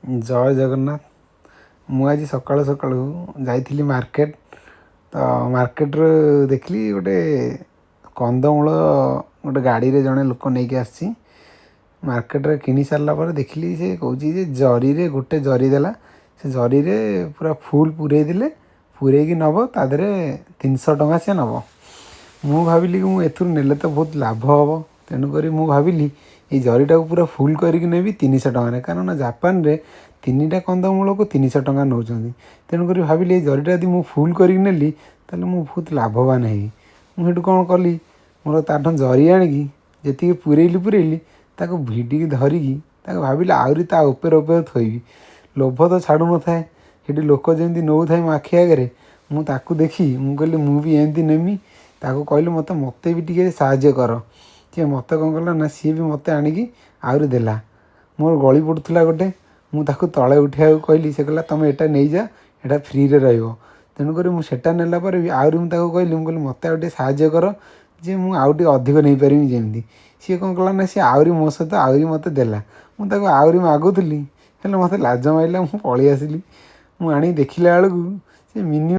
जय जगन्नाथ। मु आज सकाळु सकाळु जाइली मार्केट। तो मार्केट देखली गोटे कंदमूल गोटे गाड़ी रे जड़े लोक नहीं आसी मार्केट रे किनी सारा पर देखली से कौन जरी रे गोटे जरी देला से जरी रे पूरा फुल पूरे देले पूरे की नब तादे 300 टंका से नब। मु भाविली कि मुझे नेले तो बहुत लाभ हम तेणुक मु भाविली ये जरीटा को पूरा फुल करके नेबी 300 टंका कारण जापान रे 3टा कंदमूल को 300 टंका नौ तेणुक भाविली ये जरीटा यदि मुझे फुल करके नेली ताले मु बहुत लाभवान है। मुझे कौन कली मोर ताठ जरी आणिकी जी पूरेली ताको भिडिकी धरिकी भाविली आहरी ता उपर उपर थोबी लोभ तो छाड़ू न थाए ये लोक जमी नौ थाए मो आखि आगे मुझे देखी मुझे कहली मुझे एमती नेमी ताको कहली मत भी टे साहाଯ୍ୟ कर सी मत कौन कला ना सी भी मत आणिकी आहरी देला मोर गली पड़ूला गोटे मुझे तले उठा कहली से कहला तुम एटा नहीं जा एटा फ्री रे रहिबो तेणुक मुझे नेला भी आहरी मुझे कहली मुझे मत आउ साहाଯ୍य कर जे मुझे आउ अधिक नहीं पारि जमी सी कौन कला ना सी आहरी मो सहित आहरी मत देला मुझे आहरी मागुली हेल्ले मत लाज माइला मुझे पलि आसिली मुझे देखला बेलू से मिनिमम